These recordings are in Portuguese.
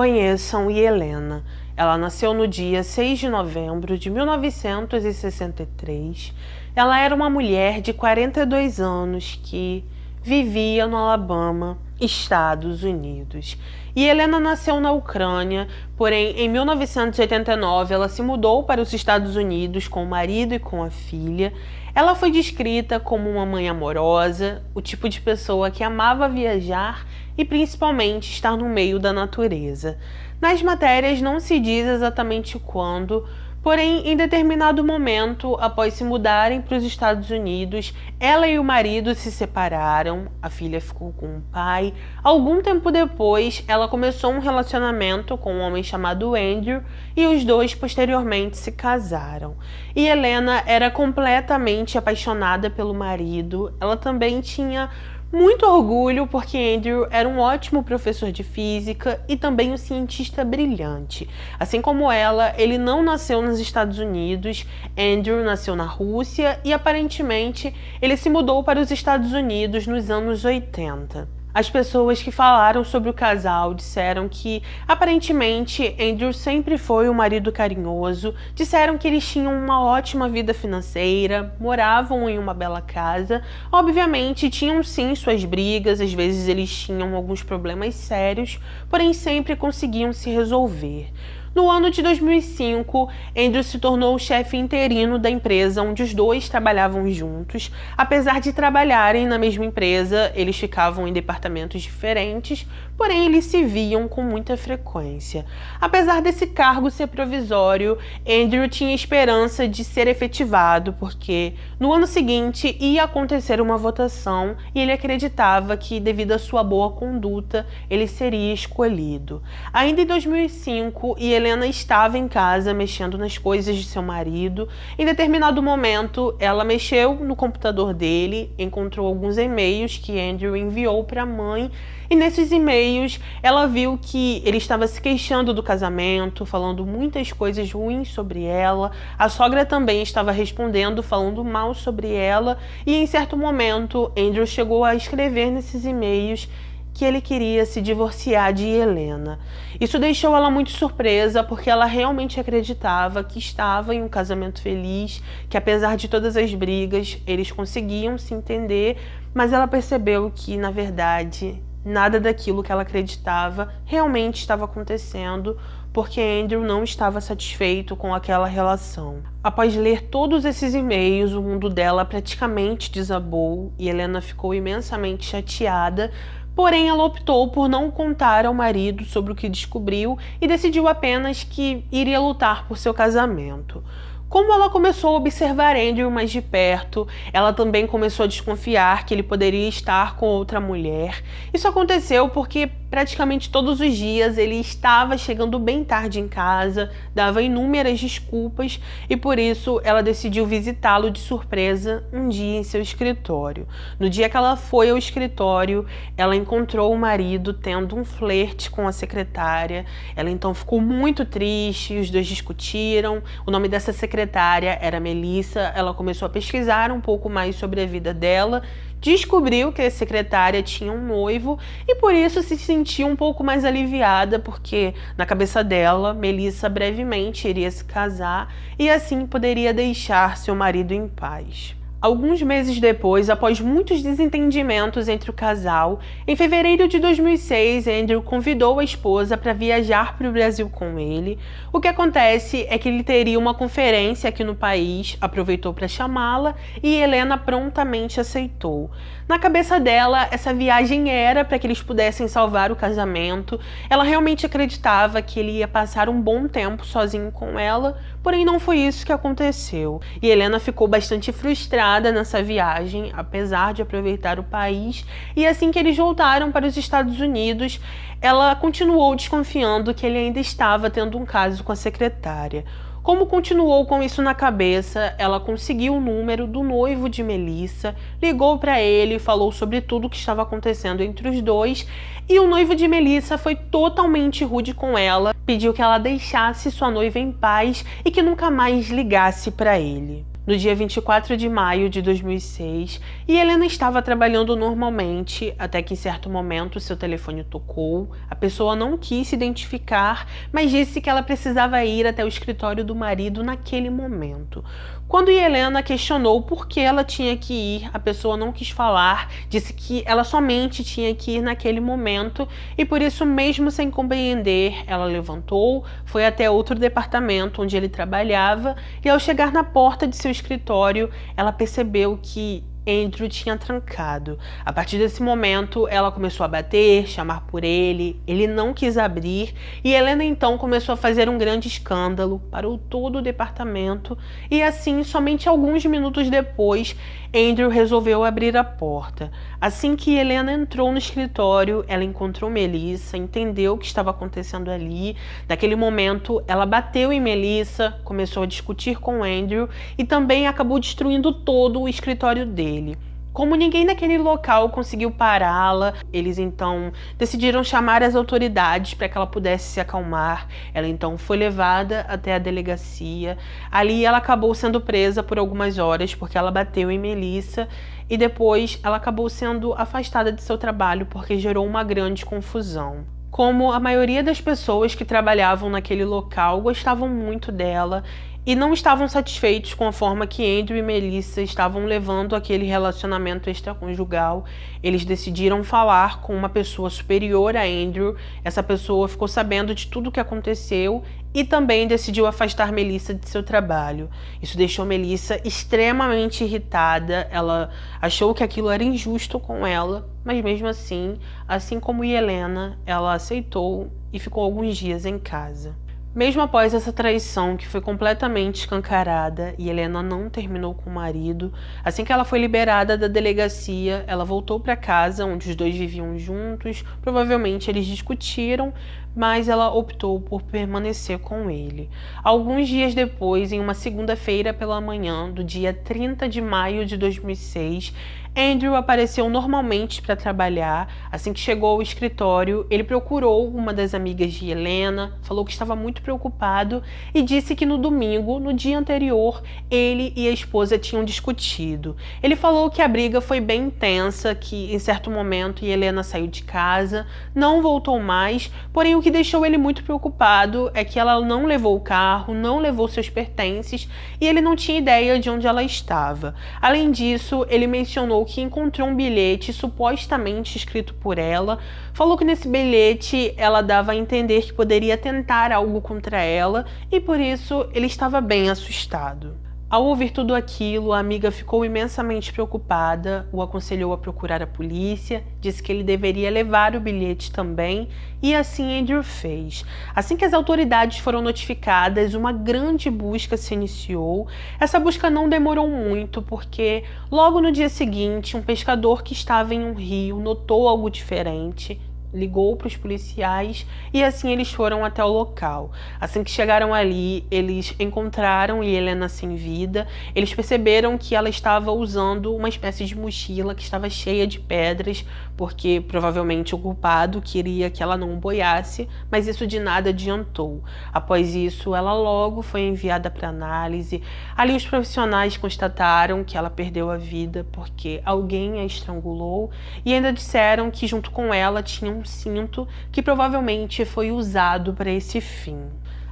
Conheçam Helena. Ela nasceu no dia 6 de novembro de 1963. Ela era uma mulher de 42 anos que vivia no Alabama, Estados Unidos. E Helena nasceu na Ucrânia, porém em 1989 ela se mudou para os Estados Unidos com o marido e com a filha. Ela foi descrita como uma mãe amorosa, o tipo de pessoa que amava viajar e principalmente estar no meio da natureza. Nas matérias não se diz exatamente quando, porém em determinado momento, após se mudarem para os Estados Unidos, ela e o marido se separaram, a filha ficou com o pai. Algum tempo depois, ela começou um relacionamento com um homem chamado Andrew e os dois posteriormente se casaram. E Helena era completamente apaixonada pelo marido. Ela também tinha muito orgulho porque Andrew era um ótimo professor de física e também um cientista brilhante. Assim como ela, ele não nasceu nos Estados Unidos, Andrew nasceu na Rússia e aparentemente ele se mudou para os Estados Unidos nos anos 80. As pessoas que falaram sobre o casal disseram que, aparentemente, Andrew sempre foi um marido carinhoso, disseram que eles tinham uma ótima vida financeira, moravam em uma bela casa. Obviamente, tinham sim suas brigas, às vezes eles tinham alguns problemas sérios, porém sempre conseguiam se resolver. No ano de 2005, Andrew se tornou o chefe interino da empresa onde os dois trabalhavam juntos. Apesar de trabalharem na mesma empresa, eles ficavam em departamentos diferentes, porém eles se viam com muita frequência. Apesar desse cargo ser provisório, Andrew tinha esperança de ser efetivado, porque no ano seguinte ia acontecer uma votação e ele acreditava que, devido à sua boa conduta, ele seria escolhido. Ainda em 2005, Helena estava em casa mexendo nas coisas de seu marido. Em determinado momento, ela mexeu no computador dele, encontrou alguns e-mails que Andrew enviou para a mãe, e nesses e-mails ela viu que ele estava se queixando do casamento, falando muitas coisas ruins sobre ela. A sogra também estava respondendo, falando mal sobre ela, e em certo momento Andrew chegou a escrever nesses e-mails que ele queria se divorciar de Helena. Isso deixou ela muito surpresa, porque ela realmente acreditava que estava em um casamento feliz, que apesar de todas as brigas, eles conseguiam se entender, mas ela percebeu que, na verdade, nada daquilo que ela acreditava realmente estava acontecendo, porque Andrew não estava satisfeito com aquela relação. Após ler todos esses e-mails, o mundo dela praticamente desabou e Helena ficou imensamente chateada. Porém, ela optou por não contar ao marido sobre o que descobriu e decidiu apenas que iria lutar por seu casamento. Como ela começou a observar Andrew mais de perto, ela também começou a desconfiar que ele poderia estar com outra mulher. Isso aconteceu porque praticamente todos os dias ele estava chegando bem tarde em casa, dava inúmeras desculpas e por isso ela decidiu visitá-lo de surpresa um dia em seu escritório. No dia que ela foi ao escritório, ela encontrou o marido tendo um flerte com a secretária. Ela então ficou muito triste, os dois discutiram. O nome dessa secretária era Melissa. Ela começou a pesquisar um pouco mais sobre a vida dela, descobriu que a secretária tinha um noivo e por isso se sentiu um pouco mais aliviada, porque na cabeça dela, Melissa brevemente iria se casar e assim poderia deixar seu marido em paz. Alguns meses depois, após muitos desentendimentos entre o casal, em fevereiro de 2006, Andrew convidou a esposa para viajar para o Brasil com ele. O que acontece é que ele teria uma conferência aqui no país, aproveitou para chamá-la e Helena prontamente aceitou. Na cabeça dela, essa viagem era para que eles pudessem salvar o casamento. Ela realmente acreditava que ele ia passar um bom tempo sozinho com ela, porém não foi isso que aconteceu. E Helena ficou bastante frustrada nessa viagem, apesar de aproveitar o país, e assim que eles voltaram para os Estados Unidos, ela continuou desconfiando que ele ainda estava tendo um caso com a secretária. Como continuou com isso na cabeça, ela conseguiu o número do noivo de Melissa, ligou para ele, falou sobre tudo o que estava acontecendo entre os dois, e o noivo de Melissa foi totalmente rude com ela, pediu que ela deixasse sua noiva em paz e que nunca mais ligasse para ele. no dia 24 de maio de 2006, e Helena estava trabalhando normalmente, até que em certo momento seu telefone tocou. A pessoa não quis se identificar, mas disse que ela precisava ir até o escritório do marido naquele momento. Quando Helena questionou por que ela tinha que ir, a pessoa não quis falar, disse que ela somente tinha que ir naquele momento e por isso, mesmo sem compreender, ela levantou, foi até outro departamento onde ele trabalhava e ao chegar na porta de seu escritório, ela percebeu que Andrew tinha trancado. A partir desse momento, ela começou a bater, chamar por ele não quis abrir e Helena então começou a fazer um grande escândalo, parou todo o departamento e assim, somente alguns minutos depois, Andrew resolveu abrir a porta. Assim que Helena entrou no escritório, ela encontrou Melissa, entendeu o que estava acontecendo ali. Naquele momento, ela bateu em Melissa, começou a discutir com Andrew e também acabou destruindo todo o escritório dele. Como ninguém naquele local conseguiu pará-la, eles então decidiram chamar as autoridades para que ela pudesse se acalmar. Ela então foi levada até a delegacia. Ali ela acabou sendo presa por algumas horas porque ela bateu em Melissa e depois ela acabou sendo afastada de seu trabalho porque gerou uma grande confusão. Como a maioria das pessoas que trabalhavam naquele local gostavam muito dela e não estavam satisfeitos com a forma que Andrew e Melissa estavam levando aquele relacionamento extraconjugal, eles decidiram falar com uma pessoa superior a Andrew. Essa pessoa ficou sabendo de tudo o que aconteceu e também decidiu afastar Melissa de seu trabalho. Isso deixou Melissa extremamente irritada, ela achou que aquilo era injusto com ela, mas mesmo assim como Helena, ela aceitou e ficou alguns dias em casa. Mesmo após essa traição que foi completamente escancarada e Helena não terminou com o marido, assim que ela foi liberada da delegacia, ela voltou para casa onde os dois viviam juntos. Provavelmente eles discutiram, mas ela optou por permanecer com ele. Alguns dias depois, em uma segunda-feira pela manhã do dia 30 de maio de 2006, Andrew apareceu normalmente para trabalhar. Assim que chegou ao escritório, ele procurou uma das amigas de Helena, falou que estava muito preocupado e disse que no domingo, no dia anterior, ele e a esposa tinham discutido. Ele falou que a briga foi bem intensa, que em certo momento Helena saiu de casa, não voltou mais, porém o que deixou ele muito preocupado é que ela não levou o carro, não levou seus pertences e ele não tinha ideia de onde ela estava. Além disso, ele mencionou que encontrou um bilhete supostamente escrito por ela, falou que nesse bilhete ela dava a entender que poderia tentar algo contra ela e por isso ele estava bem assustado. Ao ouvir tudo aquilo, a amiga ficou imensamente preocupada, o aconselhou a procurar a polícia, disse que ele deveria levar o bilhete também, e assim Andrew fez. Assim que as autoridades foram notificadas, uma grande busca se iniciou. Essa busca não demorou muito, porque logo no dia seguinte, um pescador que estava em um rio notou algo diferente, ligou para os policiais e assim eles foram até o local. Assim que chegaram ali, eles encontraram Helena sem vida. Eles perceberam que ela estava usando uma espécie de mochila que estava cheia de pedras, porque provavelmente o culpado queria que ela não boiasse, mas isso de nada adiantou. Após isso, ela logo foi enviada para análise. Ali os profissionais constataram que ela perdeu a vida porque alguém a estrangulou e ainda disseram que junto com ela tinha um cinto que provavelmente foi usado para esse fim.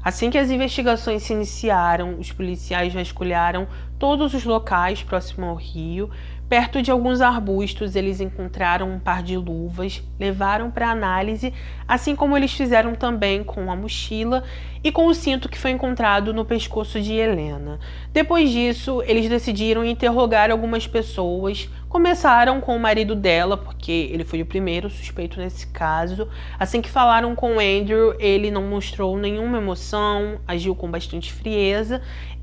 Assim que as investigações se iniciaram, os policiais vasculharam todos os locais próximos ao rio. Perto de alguns arbustos, eles encontraram um par de luvas, levaram para análise, assim como eles fizeram também com a mochila e com o cinto que foi encontrado no pescoço de Helena. Depois disso, eles decidiram interrogar algumas pessoas. Começaram com o marido dela, porque ele foi o primeiro suspeito nesse caso. Assim que falaram com Andrew, ele não mostrou nenhuma emoção, agiu com bastante frieza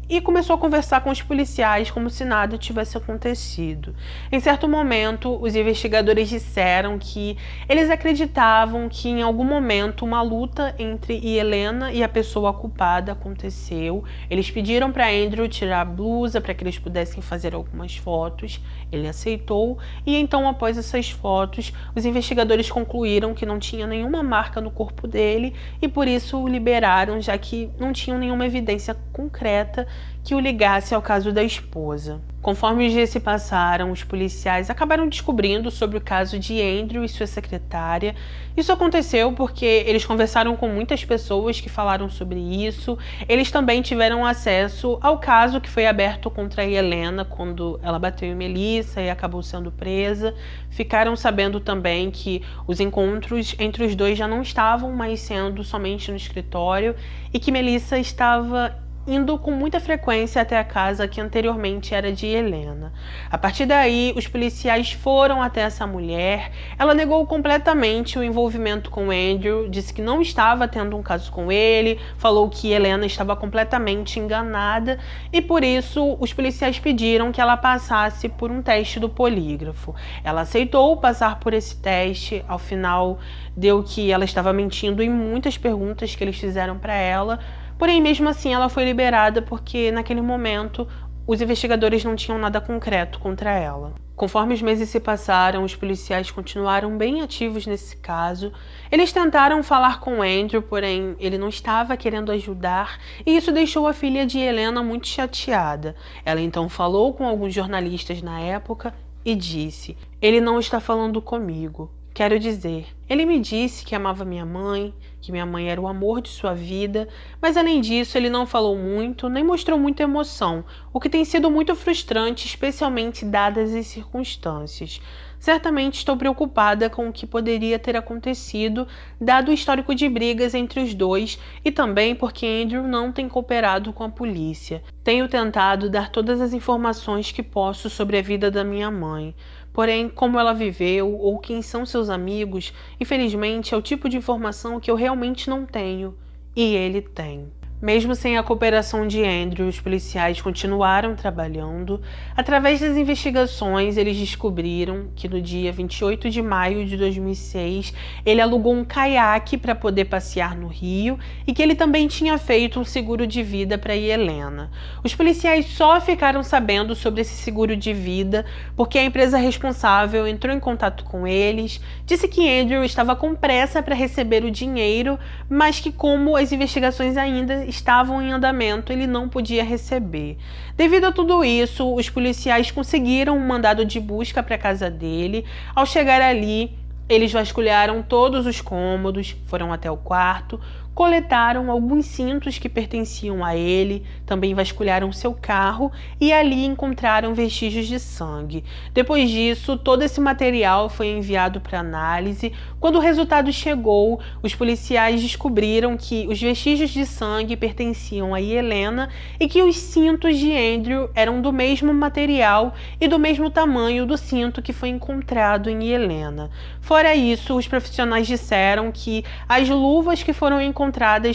e começou a conversar com os policiais como se nada tivesse acontecido. Em certo momento, os investigadores disseram que eles acreditavam que em algum momento uma luta entre Helena e a pessoa culpada aconteceu. Eles pediram para Andrew tirar a blusa para que eles pudessem fazer algumas fotos. Ele aceitou e então, após essas fotos, os investigadores concluíram que não tinha nenhuma marca no corpo dele e por isso o liberaram, já que não tinham nenhuma evidência concreta que o ligasse ao caso da esposa. Conforme os dias se passaram, os policiais acabaram descobrindo sobre o caso de Andrew e sua secretária. Isso aconteceu porque eles conversaram com muitas pessoas que falaram sobre isso. Eles também tiveram acesso ao caso que foi aberto contra a Helena quando ela bateu em Melissa e acabou sendo presa. Ficaram sabendo também que os encontros entre os dois já não estavam mais sendo somente no escritório e que Melissa estava indo com muita frequência até a casa que anteriormente era de Helena. A partir daí, os policiais foram até essa mulher. Ela negou completamente o envolvimento com Andrew, disse que não estava tendo um caso com ele, falou que Helena estava completamente enganada e por isso os policiais pediram que ela passasse por um teste do polígrafo. Ela aceitou passar por esse teste, ao final deu que ela estava mentindo em muitas perguntas que eles fizeram para ela. Porém, mesmo assim, ela foi liberada porque, naquele momento, os investigadores não tinham nada concreto contra ela. Conforme os meses se passaram, os policiais continuaram bem ativos nesse caso. Eles tentaram falar com Andrew, porém, ele não estava querendo ajudar, e isso deixou a filha de Helena muito chateada. Ela então falou com alguns jornalistas na época e disse: "Ele não está falando comigo. Quero dizer, ele me disse que amava minha mãe, que minha mãe era o amor de sua vida, mas além disso ele não falou muito, nem mostrou muita emoção, o que tem sido muito frustrante, especialmente dadas as circunstâncias. Certamente estou preocupada com o que poderia ter acontecido, dado o histórico de brigas entre os dois e também porque Andrew não tem cooperado com a polícia. Tenho tentado dar todas as informações que posso sobre a vida da minha mãe. Porém, como ela viveu ou quem são seus amigos, infelizmente é o tipo de informação que eu realmente não tenho, e ele tem." Mesmo sem a cooperação de Andrew, os policiais continuaram trabalhando. Através das investigações, eles descobriram que no dia 28 de maio de 2006, ele alugou um caiaque para poder passear no rio e que ele também tinha feito um seguro de vida para Helena. Os policiais só ficaram sabendo sobre esse seguro de vida porque a empresa responsável entrou em contato com eles, disse que Andrew estava com pressa para receber o dinheiro, mas que como as investigações ainda estavam em andamento, ele não podia receber. Devido a tudo isso, os policiais conseguiram um mandado de busca para a casa dele. Ao chegar ali, eles vasculharam todos os cômodos, foram até o quarto, coletaram alguns cintos que pertenciam a ele, também vasculharam seu carro e ali encontraram vestígios de sangue. Depois disso, todo esse material foi enviado para análise. Quando o resultado chegou, os policiais descobriram que os vestígios de sangue pertenciam a Helena e que os cintos de Andrew eram do mesmo material e do mesmo tamanho do cinto que foi encontrado em Helena. Fora isso, os profissionais disseram que as luvas que foram encontradas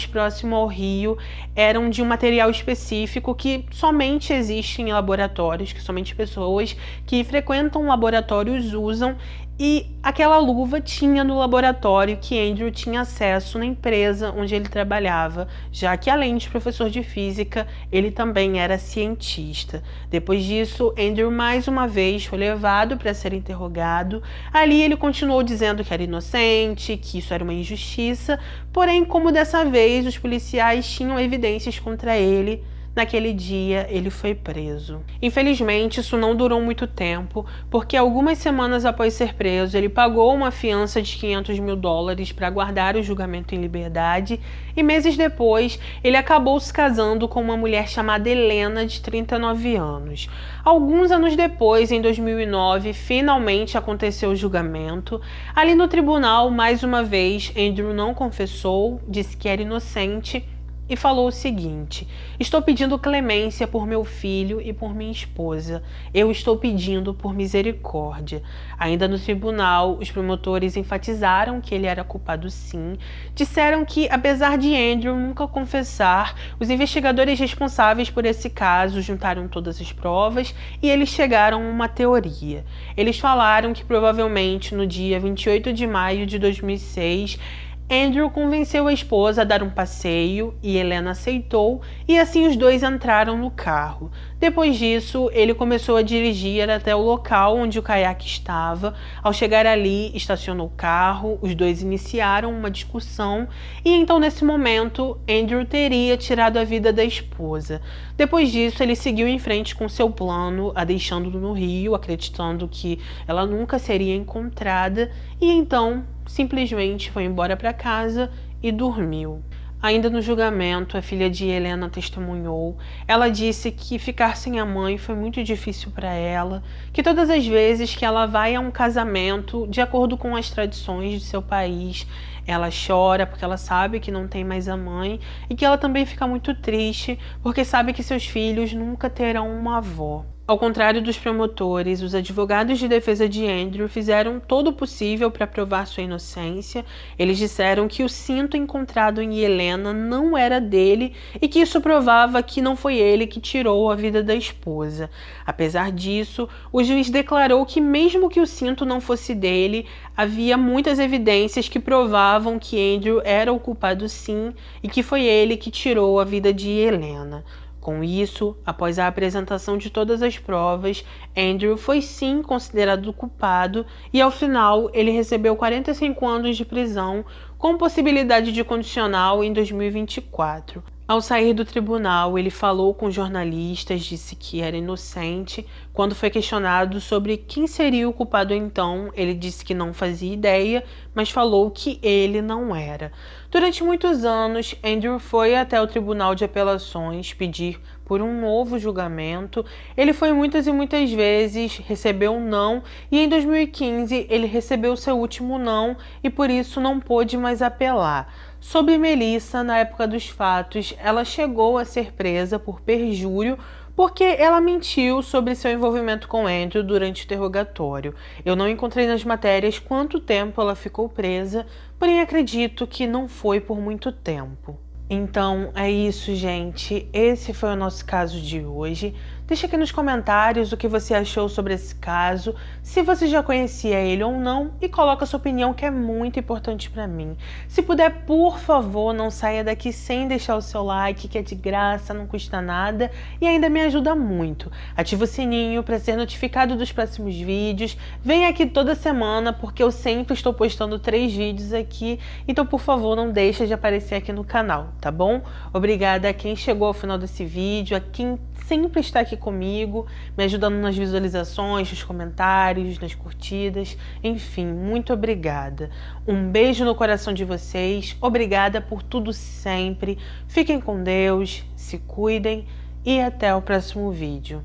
próximo ao rio eram de um material específico que somente existe em laboratórios, que somente pessoas que frequentam laboratórios usam, e aquela luva tinha no laboratório que Andrew tinha acesso na empresa onde ele trabalhava, já que além de professor de física, ele também era cientista. Depois disso, Andrew mais uma vez foi levado para ser interrogado. Ali ele continuou dizendo que era inocente, que isso era uma injustiça, porém, como dessa vez os policiais tinham evidências contra ele, naquele dia, ele foi preso. Infelizmente, isso não durou muito tempo, porque algumas semanas após ser preso, ele pagou uma fiança de $500 mil para aguardar o julgamento em liberdade, e meses depois, ele acabou se casando com uma mulher chamada Helena, de 39 anos. Alguns anos depois, em 2009, finalmente aconteceu o julgamento. Ali no tribunal, mais uma vez, Andrew não confessou, disse que era inocente, e falou o seguinte: "Estou pedindo clemência por meu filho e por minha esposa. Eu estou pedindo por misericórdia." Ainda no tribunal, os promotores enfatizaram que ele era culpado sim. Disseram que, apesar de Andrew nunca confessar, os investigadores responsáveis por esse caso juntaram todas as provas e eles chegaram a uma teoria. Eles falaram que provavelmente no dia 28 de maio de 2006, Andrew convenceu a esposa a dar um passeio e Helena aceitou, e assim os dois entraram no carro. Depois disso, ele começou a dirigir até o local onde o caiaque estava. Ao chegar ali, estacionou o carro, os dois iniciaram uma discussão e então nesse momento, Andrew teria tirado a vida da esposa. Depois disso, ele seguiu em frente com seu plano, a deixando no rio, acreditando que ela nunca seria encontrada, e então simplesmente foi embora para casa e dormiu. Ainda no julgamento, a filha de Helena testemunhou. Ela disse que ficar sem a mãe foi muito difícil para ela, que todas as vezes que ela vai a um casamento, de acordo com as tradições de seu país, ela chora porque ela sabe que não tem mais a mãe e que ela também fica muito triste porque sabe que seus filhos nunca terão uma avó. Ao contrário dos promotores, os advogados de defesa de Andrew fizeram todo o possível para provar sua inocência. Eles disseram que o cinto encontrado em Helena não era dele e que isso provava que não foi ele que tirou a vida da esposa. Apesar disso, o juiz declarou que mesmo que o cinto não fosse dele, havia muitas evidências que provavam que Andrew era o culpado sim e que foi ele que tirou a vida de Helena. Com isso, após a apresentação de todas as provas, Andrew foi sim considerado culpado e, ao final, ele recebeu 45 anos de prisão, com possibilidade de condicional em 2024. Ao sair do tribunal, ele falou com jornalistas, disse que era inocente. Quando foi questionado sobre quem seria o culpado então, ele disse que não fazia ideia, mas falou que ele não era. Durante muitos anos, Andrew foi até o Tribunal de Apelações pedir por um novo julgamento. Ele foi muitas e muitas vezes, recebeu um não, e em 2015 ele recebeu seu último não e por isso não pôde mais apelar. Sobre Melissa, na época dos fatos, ela chegou a ser presa por perjúrio porque ela mentiu sobre seu envolvimento com Andrew durante o interrogatório. Eu não encontrei nas matérias quanto tempo ela ficou presa, porém acredito que não foi por muito tempo. Então é isso, gente. Esse foi o nosso caso de hoje. Deixa aqui nos comentários o que você achou sobre esse caso, se você já conhecia ele ou não, e coloca a sua opinião, que é muito importante para mim. Se puder, por favor, não saia daqui sem deixar o seu like, que é de graça, não custa nada e ainda me ajuda muito. Ativa o sininho para ser notificado dos próximos vídeos. Vem aqui toda semana, porque eu sempre estou postando 3 vídeos aqui, então por favor não deixa de aparecer aqui no canal, tá bom? Obrigada a quem chegou ao final desse vídeo, a quem sempre está aqui comigo, me ajudando nas visualizações, nos comentários, nas curtidas, enfim, muito obrigada. Um beijo no coração de vocês, obrigada por tudo sempre, fiquem com Deus, se cuidem e até o próximo vídeo.